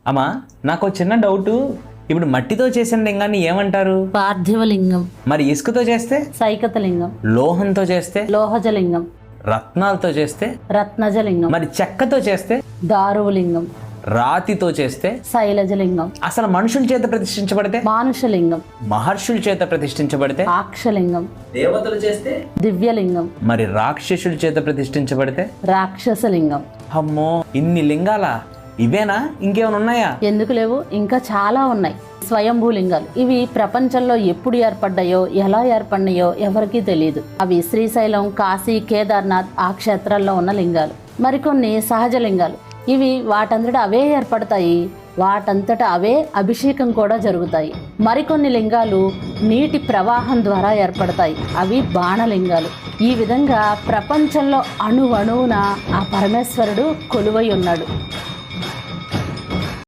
అమ్మా నాకు చిన్న డౌటు, ఇప్పుడు మట్టితో చేసిన లింగాన్ని ఏమంటారు? పార్థివలింగం. మరి ఇసుకతో చేస్తే? సైకతలింగం. లోహంతో చేస్తే? లోహజలింగం. రత్నాలతో చేస్తే? రత్నజలింగం. మరి చెక్కతో చేస్తే? దారువలింగం. రాతితో చేస్తే? శైలజలింగం. అసలు మనుషుల చేత ప్రతిష్ఠించబడితే? మానుషలింగం. మహర్షుల చేత ప్రతిష్ఠించబడితే? అక్షలింగం. దేవతలు చేస్తే? దివ్యలింగం. మరి రాక్షసుల చేత ప్రతిష్ఠించబడితే? రాక్షసలింగం. అమ్మో, ఇన్ని లింగాల? ఇవేనా? ఇంకేమైనా ఉన్నాయా? ఎందుకు లేవు, ఇంకా చాలా ఉన్నాయి. స్వయంభూలింగాలు. ఇవి ప్రపంచంలో ఎప్పుడు ఏర్పడ్డాయో, ఎలా ఏర్పడినాయో ఎవరికీ తెలియదు. అవి శ్రీశైలం, కాశీ, కేదార్నాథ్ ఆ క్షేత్రాల్లో ఉన్న లింగాలు. మరికొన్ని సహజ లింగాలు. ఇవి వాటంతట అవే ఏర్పడతాయి, వాటంతట అవే అభిషేకం కూడా జరుగుతాయి. మరికొన్ని లింగాలు నీటి ప్రవాహం ద్వారా ఏర్పడతాయి, అవి బాణలింగాలు. ఈ విధంగా ప్రపంచంలో అణువణువున ఆ పరమేశ్వరుడు కొలువై ఉన్నాడు.